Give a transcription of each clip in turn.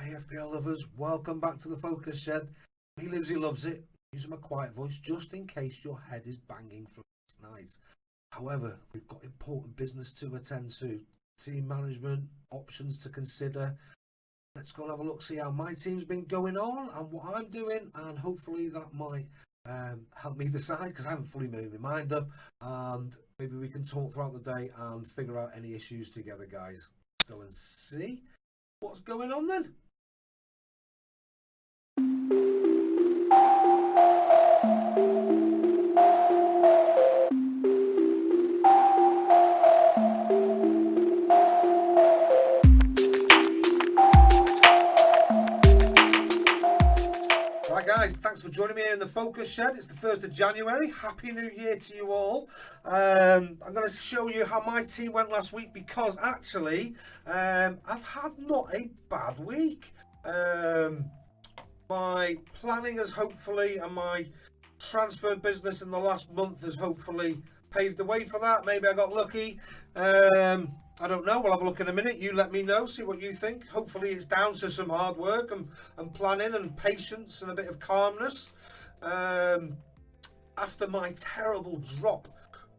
Hey FPL lovers, welcome back to the Focus Shed. Me, Livesey Lovesit, using my quiet voice just in case your head is banging from last night. However, we've got important business to attend to, team management, options to consider. Let's go and have a look, see how my team's been going on and what I'm doing, and hopefully that might help me decide, because I haven't fully made my mind up, and maybe we can talk throughout the day and figure out any issues together, guys. Let's go and see what's going on then. Right guys, thanks for joining me here in the Focus Shed. It's the 1st of January. Happy New Year to you all. I'm going to show you how my team went last week, because actually I've had not a bad week. My planning has hopefully, and my transfer business in the last month has hopefully paved the way for that. Maybe I got lucky. I don't know. We'll have a look in a minute. You let me know, see what you think. Hopefully it's down to some hard work and planning and patience and a bit of calmness. After my terrible drop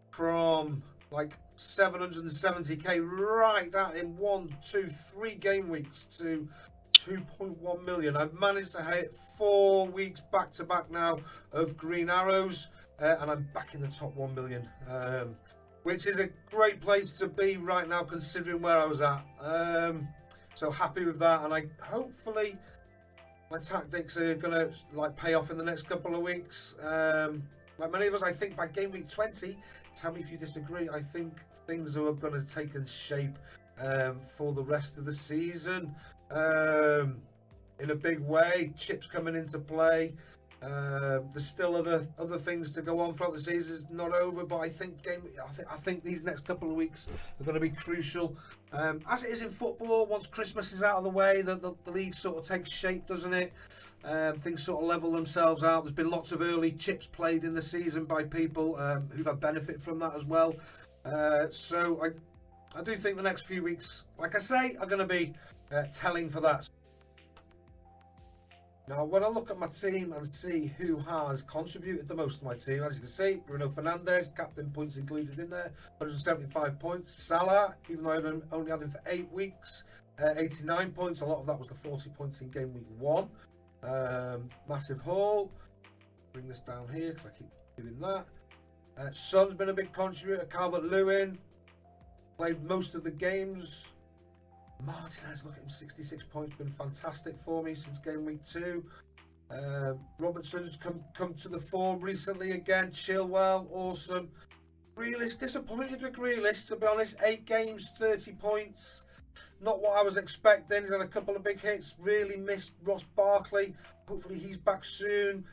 from like 770k right down in 1, 2, 3 game weeks to 2.1 million, I've managed to hit 4 weeks back to back now of green arrows, and I'm back in the top 1 million, which is a great place to be right now considering where I was at. So happy with that, and I hopefully my tactics are gonna pay off in the next couple of weeks. Like many of us, I think by game week 20, tell me if you disagree, I think things are going to take shape for the rest of the season in a big way. Chips coming into play. There's still other things to go on throughout the season. It's not over, but I think these next couple of weeks are going to be crucial. As it is in football, once Christmas is out of the way, the league sort of takes shape, doesn't it? Things sort of level themselves out. There's been lots of early chips played in the season by people who've had benefit from that as well. So I do think the next few weeks, like I say, are going to be telling for that. Now, when I look at my team and see who has contributed the most to my team, as you can see, Bruno Fernandes, captain points included in there, 175 points. Salah, even though I've only had him for 8 weeks, 89 points. A lot of that was the 40 points in game week 1. Massive haul. Bring this down here because I keep doing that. Son's been a big contributor. Calvert-Lewin played most of the games. Martinez, look at him, 66 points, been fantastic for me since game week 2. Robertson's come to the fore recently again. Chilwell, awesome. Grealish, disappointed with Grealish, to be honest. 8 games, 30 points. Not what I was expecting. He's had a couple of big hits. Really missed Ross Barkley. Hopefully he's back soon.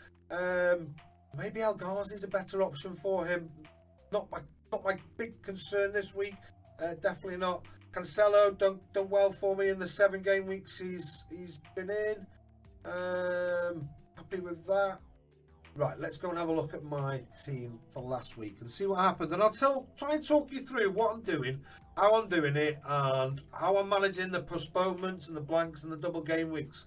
Maybe El Ghazi's a better option for him. Not my big concern this week. Definitely not. Cancelo done well for me in the 7 game weeks he's been in. Happy with that. Right, let's go and have a look at my team for last week and see what happened. And I'll try and talk you through what I'm doing, how I'm doing it, and how I'm managing the postponements and the blanks and the double game weeks.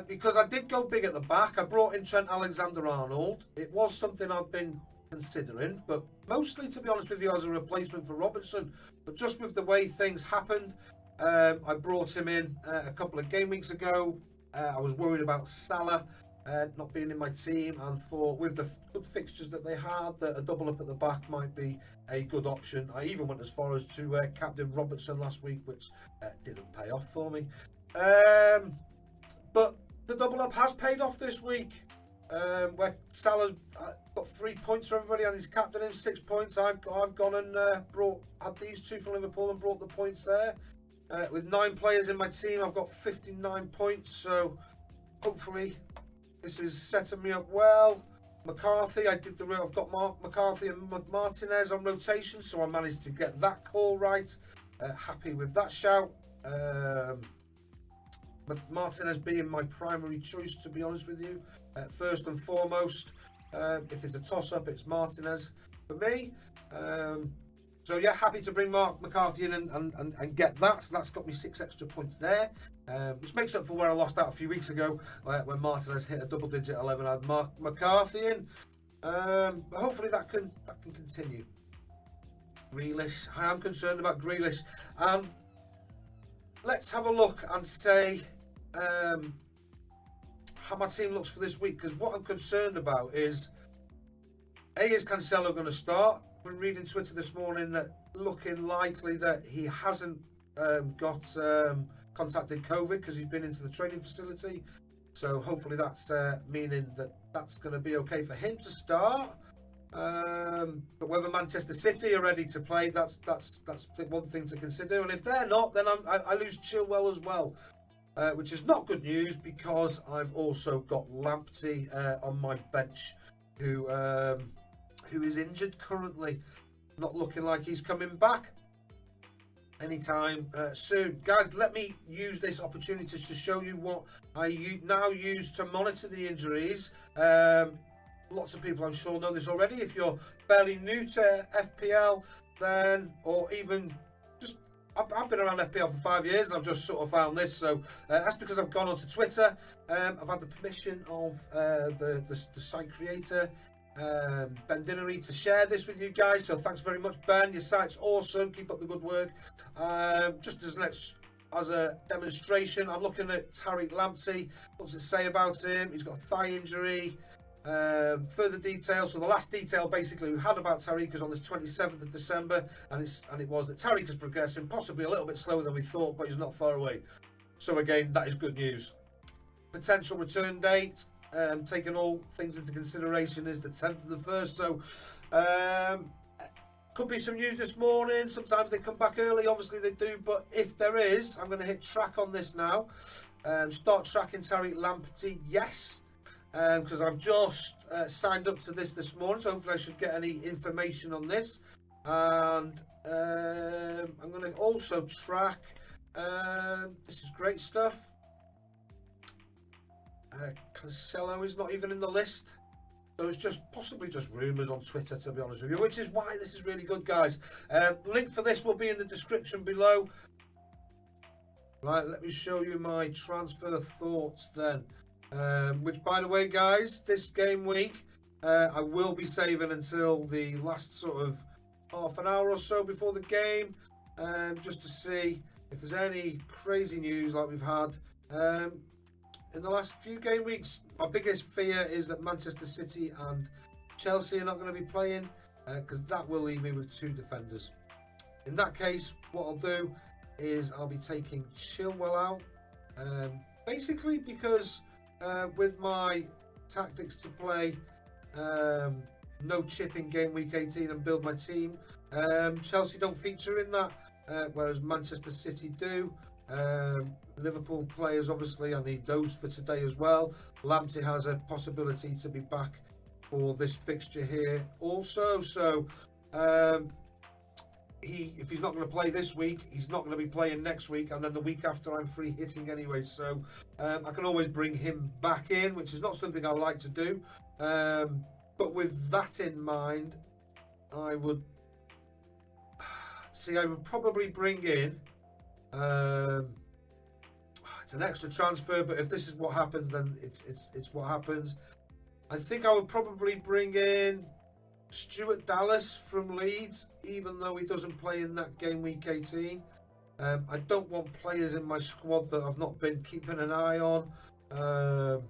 Because I did go big at the back. I brought in Trent Alexander-Arnold. It was something I've been considering, but mostly, to be honest with you, as a replacement for Robertson. But just with the way things happened, I brought him in a couple of game weeks ago. I was worried about Salah not being in my team, and thought with the good fixtures that they had, that a double up at the back might be a good option. I even went as far as to captain Robertson last week, which didn't pay off for me. But the double up has paid off this week. Where Salah's got 3 points for everybody, and he's captain him 6 points. I've gone and had these 2 from Liverpool and brought the points there. With 9 players in my team, I've got 59 points. So hopefully this is setting me up well. McCarthy, I've got McCarthy and Martinez on rotation, so I managed to get that call right. Happy with that shout. Martinez being my primary choice, to be honest with you. First and foremost, if it's a toss-up, it's Martinez for me. So yeah, happy to bring Mark McCarthy in and get that. So that's got me 6 extra points there, which makes up for where I lost out a few weeks ago when Martinez hit a double-digit 11. I had Mark McCarthy in. But hopefully that can continue. Grealish, I am concerned about Grealish. Let's have a look and say how my team looks for this week, because what I'm concerned about is is Cancelo going to start? Been reading Twitter this morning that looking likely that he hasn't got contacted COVID because he's been into the training facility. So hopefully that's meaning that that's going to be okay for him to start. But whether Manchester City are ready to play, that's one thing to consider. And if they're not, then I lose Chilwell as well, which is not good news because I've also got Lamptey on my bench, who is injured currently, not looking like he's coming back anytime soon. Guys, let me use this opportunity to show you what I now use to monitor the injuries. Lots of people I'm sure know this already. If you're fairly new to FPL, then, or even just, I've been around FPL for 5 years and I've just sort of found this. So that's because I've gone onto Twitter. I've had the permission of the site creator, Ben Dinnery, to share this with you guys. So thanks very much, Ben. Your site's awesome. Keep up the good work. Just as a demonstration, I'm looking at Tariq Lamptey. What's it say about him? He's got a thigh injury. Further details. So the last detail basically we had about Tariq is on this 27th of December, and it was that Tariq is progressing, possibly a little bit slower than we thought, but he's not far away. So again, that is good news. Potential return date, taking all things into consideration, is the 10th of the 1st. So could be some news this morning. Sometimes they come back early, obviously they do, but if there is, I'm going to hit track on this now. Start tracking Tariq Lamptey, yes. Because I've just signed up to this morning, so hopefully I should get any information on this. And I'm going to also track, this is great stuff, Cancelo is not even in the list, so it's just possibly just rumours on Twitter, to be honest with you, which is why this is really good, guys. Link for this will be in the description below. Right, let me show you my transfer thoughts then. Which, by the way, guys, this game week I will be saving until the last sort of half an hour or so before the game, just to see if there's any crazy news like we've had in the last few game weeks. My biggest fear is that Manchester City and Chelsea are not going to be playing, because that will leave me with 2 defenders. In that case, what I'll do is I'll be taking Chilwell out, basically because with my tactics to play no chip in game week 18 and build my team, Chelsea don't feature in that, whereas Manchester City do. Liverpool players, obviously I need those for today as well. Lamptey has a possibility to be back for this fixture here also, so if he's not going to play this week, he's not going to be playing next week, and then the week after I'm free hitting anyway, so I can always bring him back in, which is not something I like to do, but with that in mind, I would probably bring in, it's an extra transfer, but if this is what happens, then it's what happens. I think I would probably bring in Stuart Dallas from Leeds, even though he doesn't play in that game week 18. I don't want players in my squad that I've not been keeping an eye on, and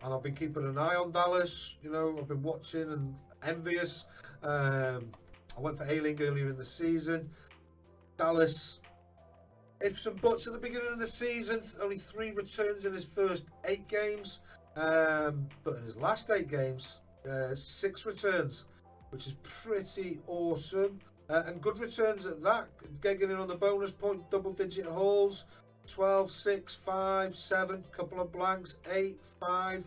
I've been keeping an eye on Dallas. You know, I've been watching and envious. I went for Ayling earlier in the season. Dallas, ifs and buts at the beginning of the season, only 3 returns in his first 8 games, but in his last 8 games, 6 returns, which is pretty awesome, and good returns at that. Getting in on the bonus point, double-digit hauls, 12, 6, 5, 7, couple of blanks, 8, 5.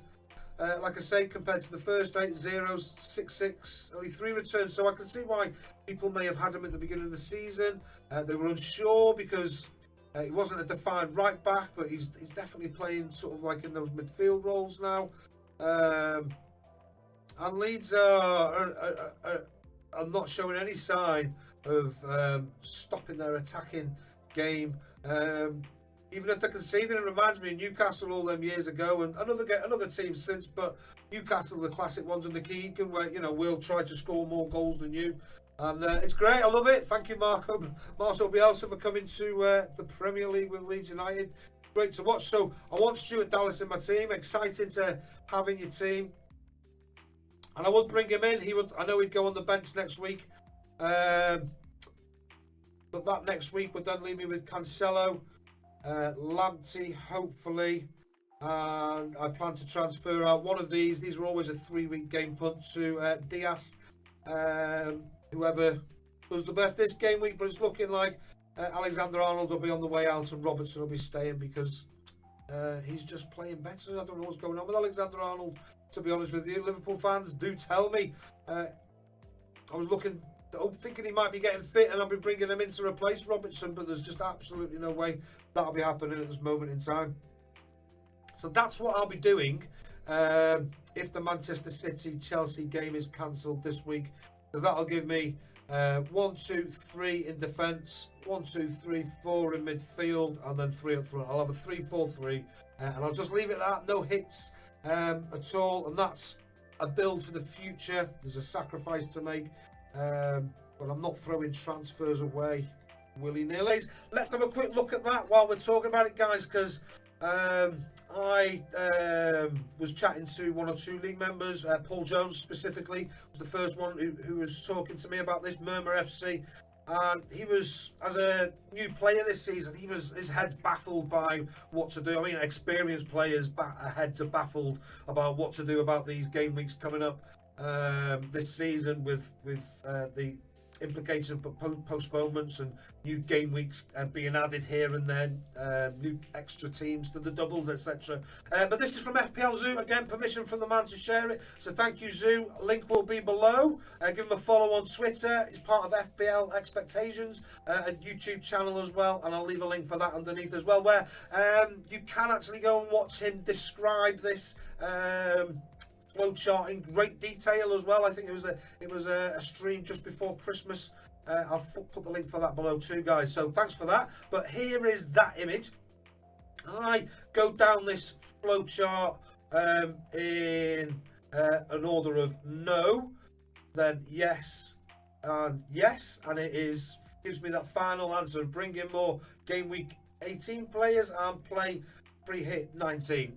Like I say, compared to the first 8, 0, 6, 6, only 3 returns. So I can see why people may have had him at the beginning of the season. They were unsure because he wasn't a defined right back, but he's definitely playing sort of like in those midfield roles now. And Leeds are not showing any sign of stopping their attacking game. Even if they're conceding, it reminds me of Newcastle all them years ago, and another team since. But Newcastle, the classic ones in the Keegan, where we'll try to score more goals than you, and it's great. I love it. Thank you, Marcelo Bielsa, for coming to the Premier League with Leeds United. Great to watch. So I want Stuart Dallas in my team. Excited to have in your team, and I would bring him in. I know he'd go on the bench next week, but that next week would then leave me with Cancelo, Lamptey, hopefully, and I plan to transfer out one of these. These were always a 3-week game punt to Diaz, whoever does the best this game week. But it's looking like Alexander-Arnold will be on the way out and Robertson will be staying because he's just playing better. I don't know what's going on with Alexander-Arnold, to be honest with you. Liverpool fans, do tell me. I was thinking he might be getting fit and I'll be bringing him in to replace Robertson, but there's just absolutely no way that'll be happening at this moment in time. So that's what I'll be doing if the Manchester City-Chelsea game is cancelled this week, because that'll give me 1, 2, 3 in defence, 1, 2, 3, 4 in midfield, and then 3 up front. I'll have a 3-4-3, and I'll just leave it at that. No hits at all, and that's a build for the future. There's a sacrifice to make. But I'm not throwing transfers away willy-nilly. Let's have a quick look at that while we're talking about it, guys, because I was chatting to 1 or 2 league members. Paul Jones specifically was the first one who was talking to me about this, Murmur FC, and he was, as a new player this season, his head's baffled by what to do. I mean, experienced players' heads are baffled about what to do about these game weeks coming up this season with the implications of postponements and new game weeks being added here and then, new extra teams to the doubles, etc. But this is from FPL Zhou. Again, permission from the man to share it. So thank you, Zhou. Link will be below. Give him a follow on Twitter. He's part of FPL Expectations, a YouTube channel as well. And I'll leave a link for that underneath as well, where you can actually go and watch him describe this flowchart in great detail as well. I think it was a stream just before Christmas. I'll put the link for that below too, guys. So thanks for that. But here is that image. I go down this flowchart in an order of no, then yes, and it gives me that final answer of bring in more game week 18 players and play free hit 19.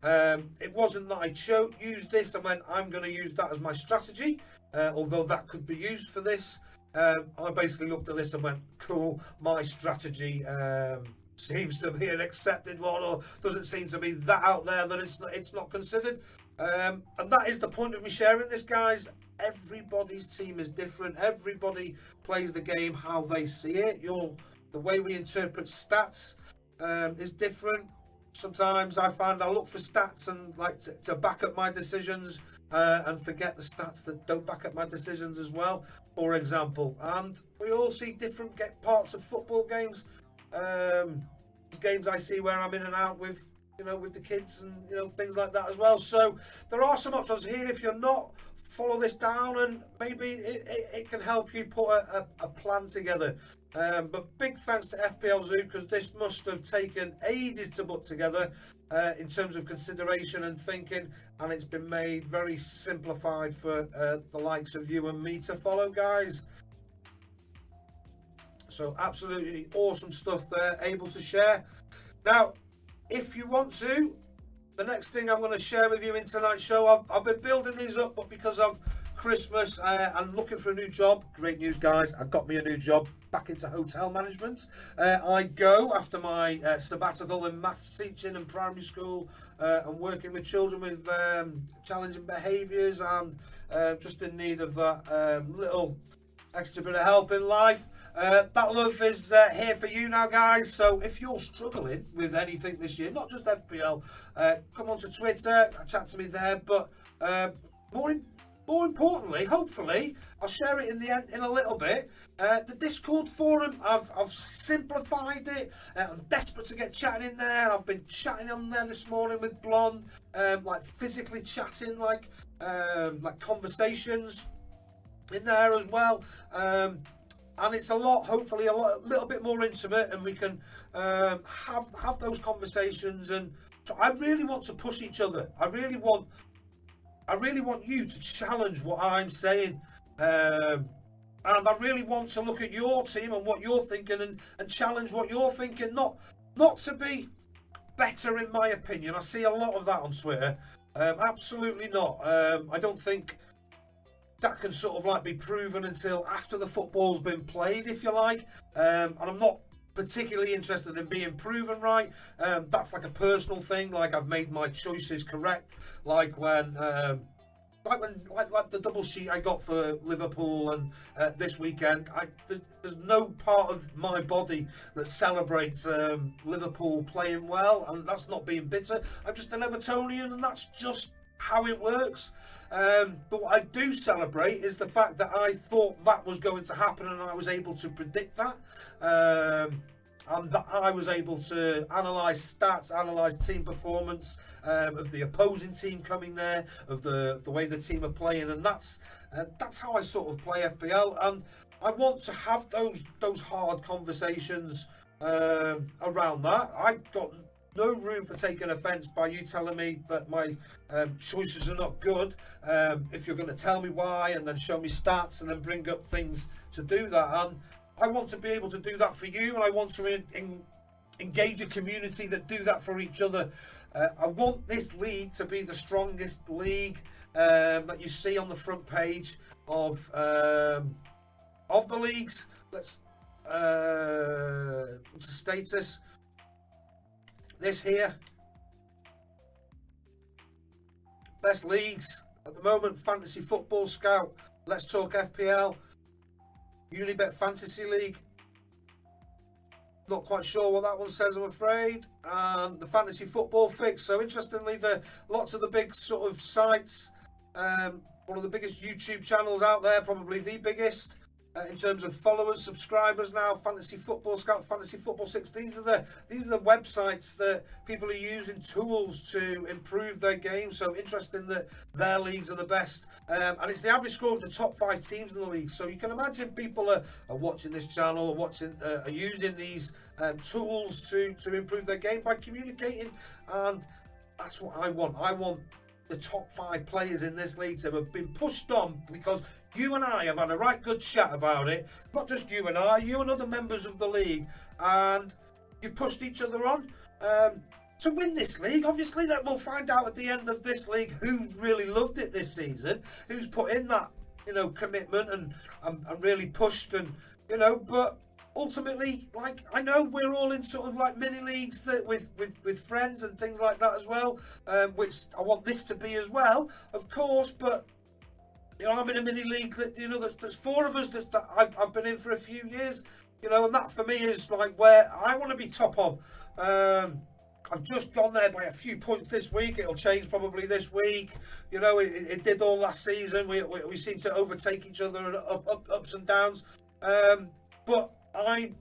It wasn't that I used this and went, I'm going to use that as my strategy, although that could be used for this. I basically looked at this and went, cool, my strategy seems to be an accepted one, or doesn't seem to be that out there that it's not considered. And that is the point of me sharing this, guys. Everybody's team is different. Everybody plays the game how they see it. The way we interpret stats is different. Sometimes I find I look for stats and like to back up my decisions and forget the stats that don't back up my decisions as well, for example. And we all see different parts of football games. Games I see where I'm in and out with the kids and things like that as well. So there are some options here. If you're not, follow this down and maybe it can help you put a plan together. But big thanks to FPL Zhou, because this must have taken ages to put together in terms of consideration and thinking, and it's been made very simplified for the likes of you and me to follow, guys. So absolutely awesome stuff there, able to share. Now, if you want to, the next thing I'm going to share with you in tonight's show, I've been building these up, but because of Christmas, I'm looking for a new job. Great news, guys. I got me a new job, back into hotel management. I go after my sabbatical in maths teaching and primary school and working with children with challenging behaviours and just in need of that little extra bit of help in life. That love is here for you now, guys. So if you're struggling with anything this year, not just FPL, come onto Twitter, chat to me there. But more importantly, hopefully, I'll share it in a little bit. The Discord forum, I've simplified it. I'm desperate to get chatting in there. I've been chatting on there this morning with Blonde, like physically chatting, like conversations in there as well. and it's a lot, hopefully a little bit more intimate, and we can have those conversations. And so I really want to push each other. I really want you to challenge what I'm saying, and I really want to look at your team and what you're thinking, and challenge what you're thinking. Not to be better, in my opinion. I see a lot of that on Twitter. Absolutely not. I don't think that can sort of like be proven until after the football's been played, if you like. And I'm not particularly interested in being proven right. That's like a personal thing. Like, I've made my choices correct. Like when the double sheet I got for Liverpool and this weekend, there's no part of my body that celebrates Liverpool playing well, and that's not being bitter. I'm just an Evertonian, and that's just how it works. But what I do celebrate is the fact that I thought that was going to happen, and I was able to predict that. And that I was able to analyse stats, analyse team performance of the opposing team coming there, of the way the team are playing, and that's how I sort of play FPL. And I want to have those hard conversations around that. I've got no room for taking offence by you telling me that my choices are not good. If you're going to tell me why, and then show me stats, and then bring up things to do that. And I want to be able to do that for you, and I want to engage a community that do that for each other. I want this league to be the strongest league that you see on the front page of the leagues. Let's what's the status? This here, best leagues at the moment: Fantasy Football Scout, Let's Talk FPL, Unibet Fantasy League. Not quite sure what that one says, I'm afraid. And the Fantasy Football Fix. So interestingly, lots of the big sort of sites, one of the biggest YouTube channels out there, probably the biggest in terms of followers, subscribers now. Fantasy Football Scout, Fantasy Football 6. These are the websites that people are using, tools to improve their game. So interesting that their leagues are the best, and it's the average score of the top 5 teams in the league. So you can imagine people are watching this channel, are using these tools to improve their game by communicating, and that's what I want. I want the top 5 players in this league to have been pushed on, because you and I have had a right good chat about it. Not just you and I, you and other members of the league, and you've pushed each other on to win this league. Obviously, that we'll find out at the end of this league who's really loved it this season, who's put in that, commitment and really pushed, and but ultimately, like, I know we're all in sort of like mini leagues that with friends and things like that as well, which I want this to be as well, of course. But I'm in a mini league that there's 4 of us that I've been in for a few years, and that for me is like where I want to be top of. I've just gone there by a few points this week. It'll change probably this week. It did all last season. We seem to overtake each other and ups and downs. But I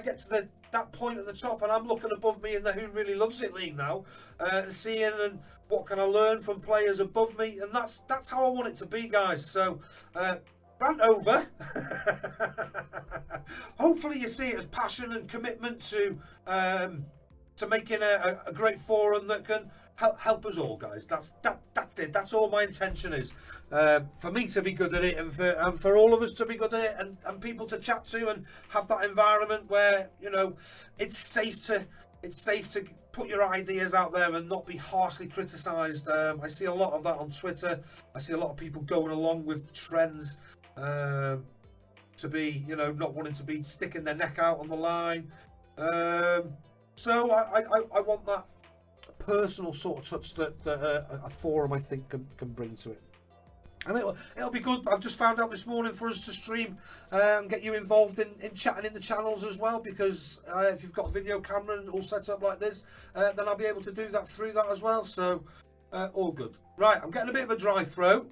get to that point at the top, and I'm looking above me in the Who Really Loves It league now, seeing and what can I learn from players above me, and that's how I want it to be, guys. So rant over. Hopefully you see it as passion and commitment to making a great forum that can help us all, guys. That's it. That's all my intention is, for me to be good at it, and for all of us to be good at it, and people to chat to, and have that environment where it's safe to put your ideas out there and not be harshly criticised. I see a lot of that on Twitter. I see a lot of people going along with trends, to be not wanting to be sticking their neck out on the line. So I want that personal sort of touch that a forum, I think, can bring to it. And it'll be good. I've just found out this morning for us to stream and get you involved in chatting in the channels as well, because if you've got a video camera and all set up like this, then I'll be able to do that through that as well. So all good. Right, I'm getting a bit of a dry throat.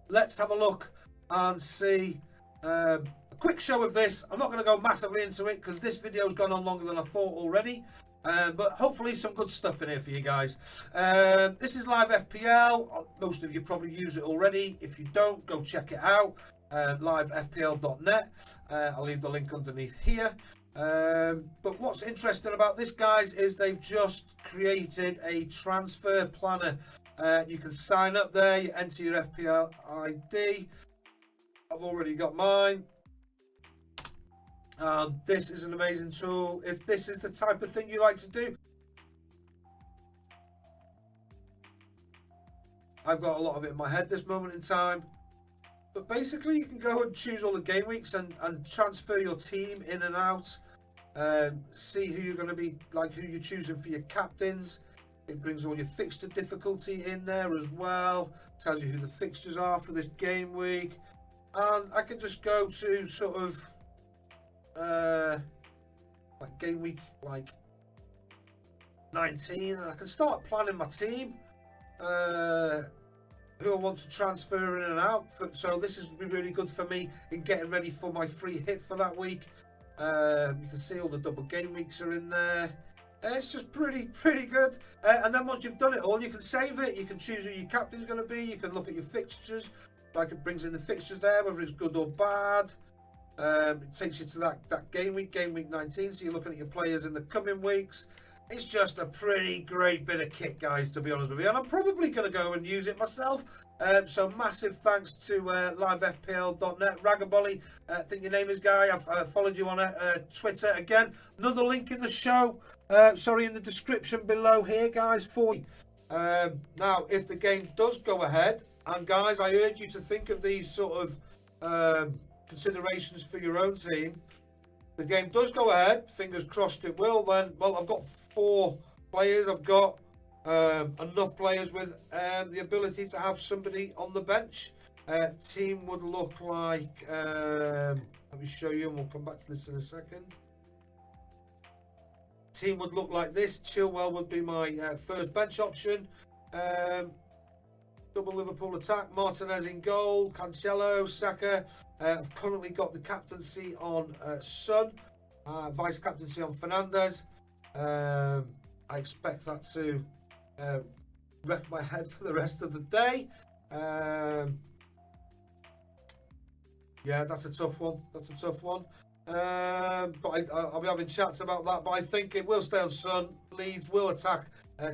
Let's have a look and see a quick show of this. I'm not going to go massively into it because this video's gone on longer than I thought already. But hopefully some good stuff in here for you guys. This is Live FPL. Most of you probably use it already. If you don't, go check it out. livefpl.net. I'll leave the link underneath here. But what's interesting about this, guys, is they've just created a transfer planner. You can sign up there, you enter your FPL ID. I've already got mine. This is an amazing tool. If this is the type of thing you like to do, I've got a lot of it in my head this moment in time. But basically, you can go and choose all the game weeks and transfer your team in and out. See who you're going to be, like who you're choosing for your captains. It brings all your fixture difficulty in there as well. Tells you who the fixtures are for this game week. And I can just go to sort of like game week like 19, and I can start planning my team. Who I want to transfer in and out. So this is really good for me in getting ready for my free hit for that week. You can see all the double game weeks are in there. It's just pretty good. And then once you've done it all, you can save it. You can choose who your captain's going to be. You can look at your fixtures. Like it brings in the fixtures there, whether it's good or bad. It takes you to that game week 19. So you're looking at your players in the coming weeks. It's just a pretty great bit of kit, guys, to be honest with you. And I'm probably going to go and use it myself. So massive thanks to livefpl.net. Ragabolly, I think your name is, Guy. I've followed you on Twitter. Again, another link in the show. Sorry, in the description below here, guys, for you. Now, if the game does go ahead, and guys, I urge you to think of these sort of considerations for your own team. The game does go ahead, fingers crossed it will, then, well, I've got 4 players. I've got enough players with the ability to have somebody on the bench. Team would look like, let me show you, and we'll come back to this in a second. Team would look like this. Chilwell would be my first bench option. Double Liverpool attack, Martinez in goal, Cancelo, Saka. I've currently got the captaincy on Son, vice captaincy on Fernandez. I expect that to wreck my head for the rest of the day. Yeah, that's a tough one. But I'll be having chats about that. But I think it will stay on Son. Leeds will attack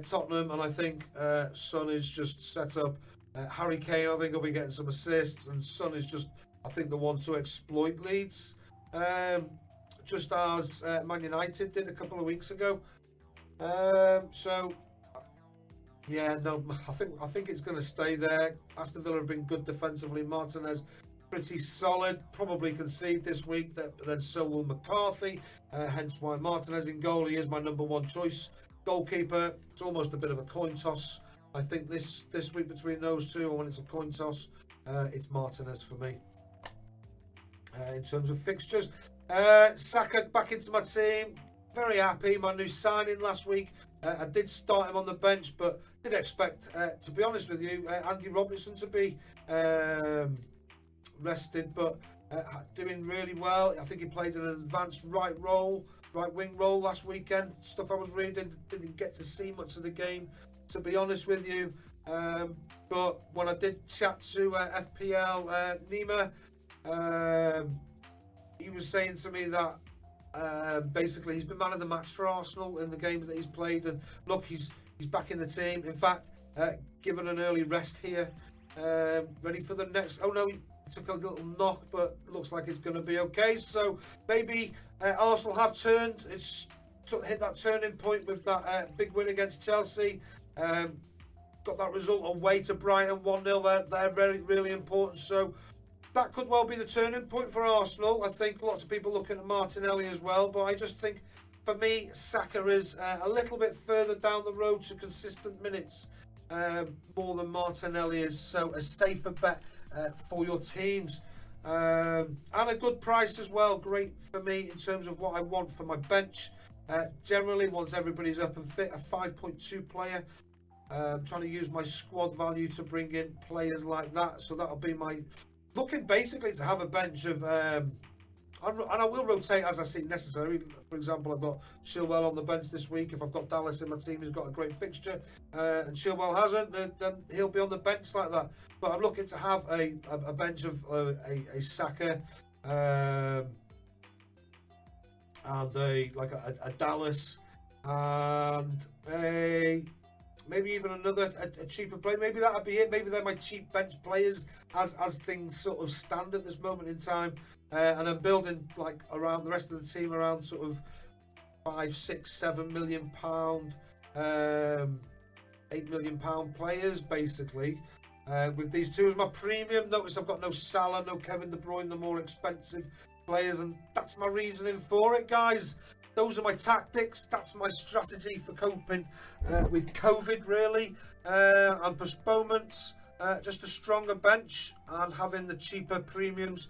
Tottenham, and I think Son is just set up. Harry Kane, I think, will be getting some assists, and Son is just, I think, the one to exploit Leeds, just as Man United did a couple of weeks ago. So, yeah, no, I think it's going to stay there. Aston Villa have been good defensively. Martinez, pretty solid. Probably concede this week, then so will McCarthy. Hence why Martinez in goal. He is my number 1 choice goalkeeper. It's almost a bit of a coin toss. I think this week between those two, or when it's a coin toss, it's Martinez for me. In terms of fixtures, Saka back into my team. Very happy. My new signing last week. I did start him on the bench, but did expect, to be honest with you, Andy Robertson to be rested, but doing really well. I think he played an advanced right wing role last weekend. Stuff I was reading, didn't get to see much of the game, to be honest with you. But when I did chat to FPL Nima, he was saying to me that basically he's been man of the match for Arsenal in the games that he's played, and look, he's back in the team. In fact, given an early rest here, ready for the next. Oh no, he took a little knock, but looks like it's going to be okay. So maybe Arsenal have turned. It's hit that turning point with that big win against Chelsea. Got that result away to Brighton 1-0. They're very, really important. So that could well be the turning point for Arsenal. I think lots of people looking at Martinelli as well, but I just think, for me, Saka is a little bit further down the road to consistent minutes, more than Martinelli is. So a safer bet for your teams, and a good price as well. Great for me in terms of what I want for my bench. Generally, once everybody's up and fit, a 5.2 player. Trying to use my squad value to bring in players like that. So that'll be my looking basically to have a bench of and I will rotate as I see necessary. For example, I've got Chilwell on the bench this week. If I've got Dallas in my team, who's got a great fixture, and Chilwell hasn't, then he'll be on the bench like that. But I'm looking to have a bench of a Saka, and a Dallas, and maybe even another a cheaper player. Maybe that'll be it. Maybe they're my cheap bench players as things sort of stand at this moment in time. And I'm building like around the rest of the team around sort of £5, £6, £7 million, £8 million players basically. With these two as my premium. Notice I've got no Salah, no Kevin De Bruyne, the more expensive players, and that's my reasoning for it, guys. Those are my tactics. That's my strategy for coping with COVID, really, and postponements. Just a stronger bench and having the cheaper premiums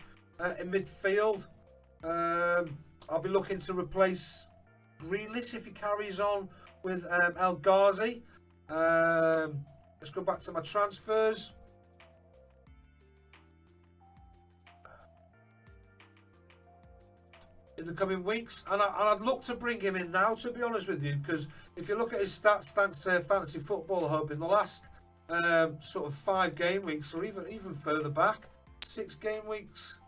in midfield. I'll be looking to replace Grealish if he carries on with El Ghazi. Let's go back to my transfers. In the coming weeks, and I'd look to bring him in now, to be honest with you, because if you look at his stats, thanks to Fantasy Football Hub, in the last sort of 5 game weeks, or even further back, 6 game weeks,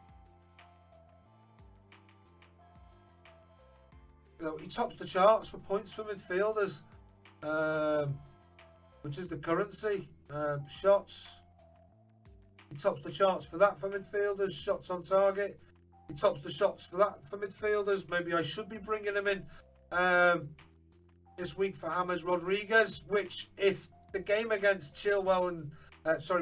you know, he tops the charts for points for midfielders, which is the currency. Shots, he tops the charts for that for midfielders. Shots on target, he tops the shots for that for midfielders. Maybe I should be bringing him in this week for James Rodriguez, which, if the game against Chilwell and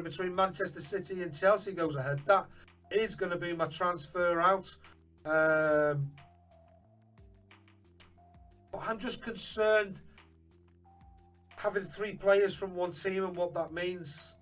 between Manchester City and Chelsea goes ahead, that is going to be my transfer out. But I'm just concerned having 3 players from one team and what that means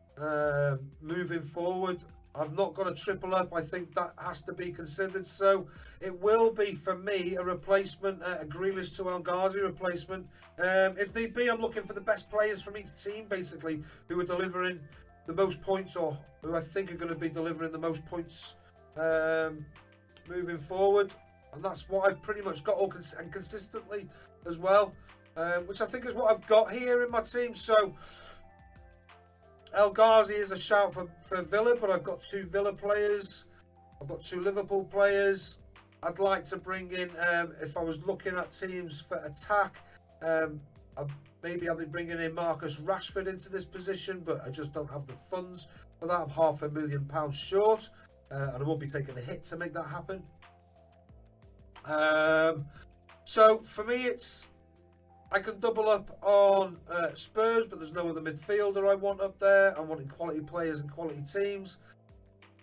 moving forward. I've not got a triple up. I think that has to be considered. So it will be, for me, a replacement, a Grealish to El Ghazi replacement. If need be, I'm looking for the best players from each team, basically, who are delivering the most points, or who I think are going to be delivering the most points moving forward. And that's what I've pretty much got, and consistently as well, which I think is what I've got here in my team. So El Ghazi is a shout for Villa, but I've got 2 Villa players. I've got 2 Liverpool players. I'd like to bring in, if I was looking at teams for attack, maybe I'll be bringing in Marcus Rashford into this position, but I just don't have the funds for that. I'm £500,000 short, and I won't be taking a hit to make that happen. So for me, I can double up on Spurs, but there's no other midfielder I want up there. I'm wanting quality players and quality teams.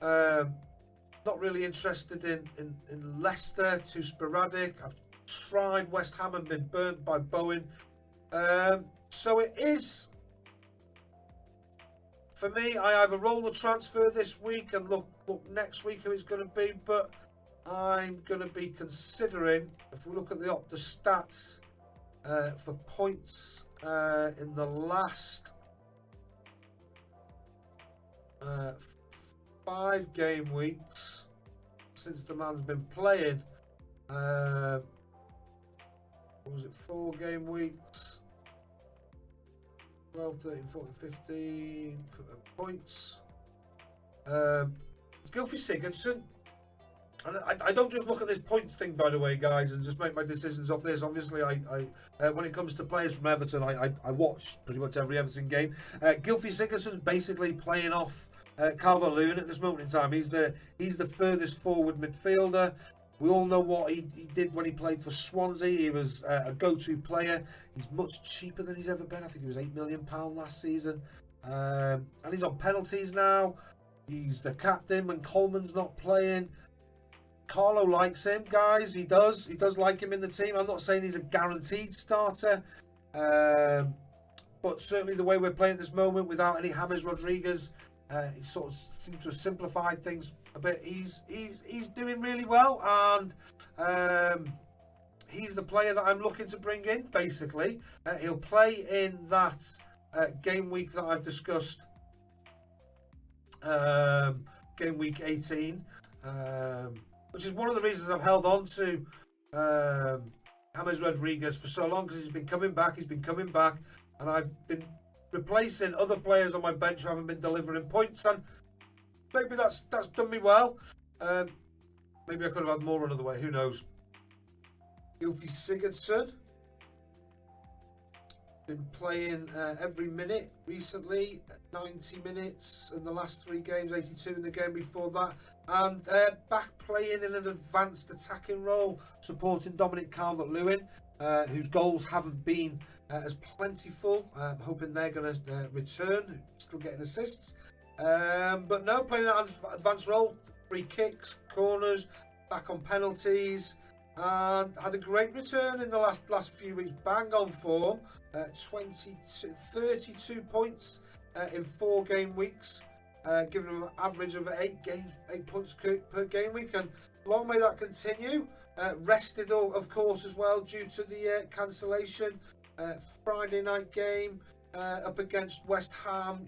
Not really interested in Leicester, too sporadic. I've tried West Ham and been burnt by Bowen. So it is, for me, I either roll the transfer this week and look next week who it's going to be, but I'm going to be considering, if we look at the Opta stats, for points in the last 5 game weeks since the man's been playing, what was it, 4 game weeks, 12, 13, 14, 15 points. Gylfi Sigurdsson. And I don't just look at this points thing, by the way, guys, and just make my decisions off this. Obviously, I when it comes to players from Everton, I watch pretty much every Everton game. Gylfi Sigurdsson's basically playing off Calvert-Lewin at this moment in time. He's the furthest forward midfielder. We all know what he did when he played for Swansea. He was a go-to player. He's much cheaper than he's ever been. I think he was £8 million last season. And he's on penalties now. He's the captain when Coleman's not playing. Carlo likes him, guys. He does like him in the team. I'm not saying he's a guaranteed starter, but certainly the way we're playing at this moment without any James Rodriguez, he sort of seems to have simplified things a bit. He's doing really well, and he's the player that I'm looking to bring in. Basically, he'll play in that game week that I've discussed, game week 18. which is one of the reasons I've held on to James Rodriguez for so long, because he's been coming back, and I've been replacing other players on my bench who haven't been delivering points, and maybe that's done me well. Maybe I could have had more another way, who knows. Livesey Sigurdsson, been playing every minute recently, 90 minutes in the last 3 games, 82 in the game before that, and back playing in an advanced attacking role, supporting Dominic Calvert-Lewin, whose goals haven't been as plentiful. Hoping they're going to return, still getting assists, but no, playing that advanced role, free kicks, corners, back on penalties, and had a great return in the last few weeks. Bang on form, 32 points in 4 game weeks, giving them an average of 8 points per game week, and long may that continue. Rested, of course, as well due to the cancellation. Friday night game up against West Ham.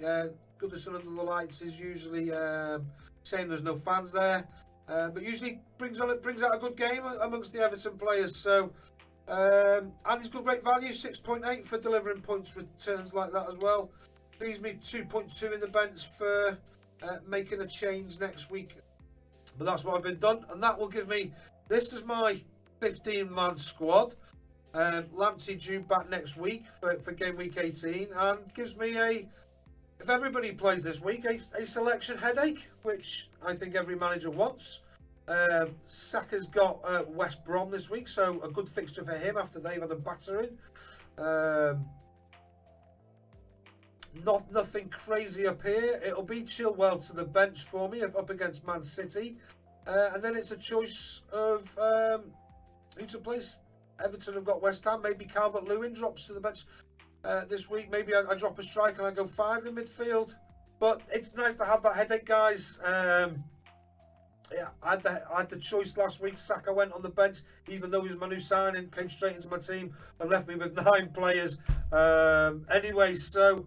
Goodison under the lights is usually saying there's no fans there, but usually brings out a good game amongst the Everton players. So and he's got great value, 6.8 for delivering points returns like that as well. Leaves me 2.2 in the bench for making a change next week. But that's what I've been done, and that will give me, this is my 15-man squad. Livesey Zhou back next week for game week 18, and gives me if everybody plays this week, a selection headache, which I think every manager wants. Saka's got West Brom this week, so a good fixture for him after they've had a battering. Nothing crazy up here. It'll be Chilwell to the bench for me up against Man City, and then it's a choice of who to place. Everton have got West Ham. Maybe Calvert-Lewin drops to the bench this week. Maybe I drop a striker and I go 5 in midfield. But it's nice to have that headache, guys. Yeah, I had the choice last week. Saka went on the bench, even though he was my new signing, came straight into my team and left me with 9 players. Anyway, so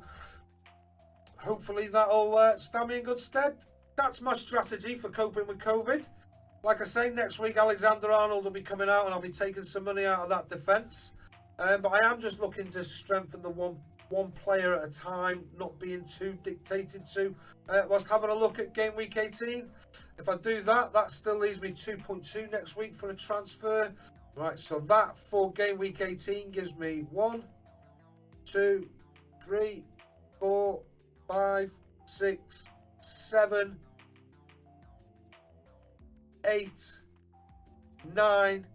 hopefully that'll stand me in good stead. That's my strategy for coping with COVID. Like I say, next week Alexander-Arnold will be coming out and I'll be taking some money out of that defence. But I am just looking to strengthen the one player at a time, not being too dictated to, whilst having a look at game week 18. If I do that, that still leaves me 2.2 next week for a transfer. Right, so that for game week 18 gives me 1, 2, 3, 4, 5, 6, 7, 8, 9,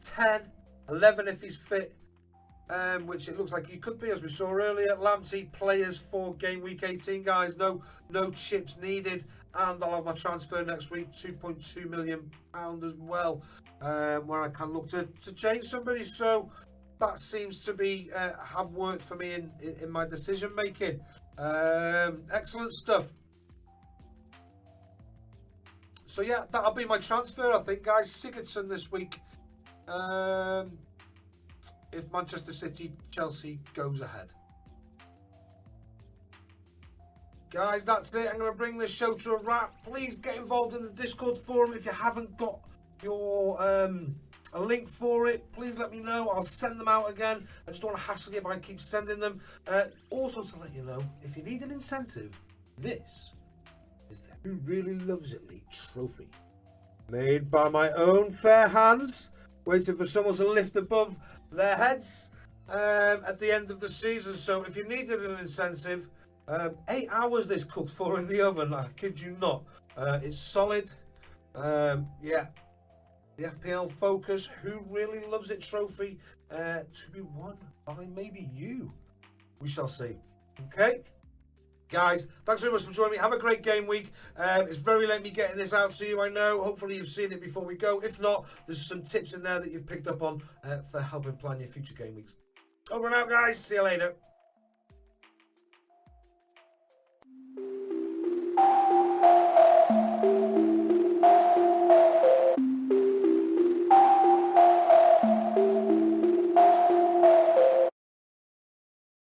10, 11 if he's fit, which it looks like he could be, as we saw earlier. Livesey players for game week 18, guys. No chips needed, and I'll have my transfer next week, £2.2 million as well, where I can look to change somebody. So that seems to be have worked for me in my decision making. Excellent stuff. So yeah, that'll be my transfer, I think, guys. Sigurdsson this week. If Manchester City, Chelsea goes ahead. Guys, that's it. I'm going to bring this show to a wrap. Please get involved in the Discord forum. If you haven't got your a link for it, please let me know. I'll send them out again. I just don't want to hassle you, but I keep sending them. Also, to let you know, if you need an incentive, this is the Who Really Loves It League trophy. Made by my own fair hands, waiting for someone to lift above their heads at the end of the season. So if you needed an incentive, 8 hours this cooked for in the oven, I kid you not. It's solid. Yeah, the FPL Focus Who Really Loves It trophy to be won by maybe you. We shall see. Okay, guys, thanks very much for joining me. Have a great game week. It's very late me getting this out to you, I know. Hopefully you've seen it before we go. If not, there's some tips in there that you've picked up on for helping plan your future game weeks. Over and out, guys. See you later.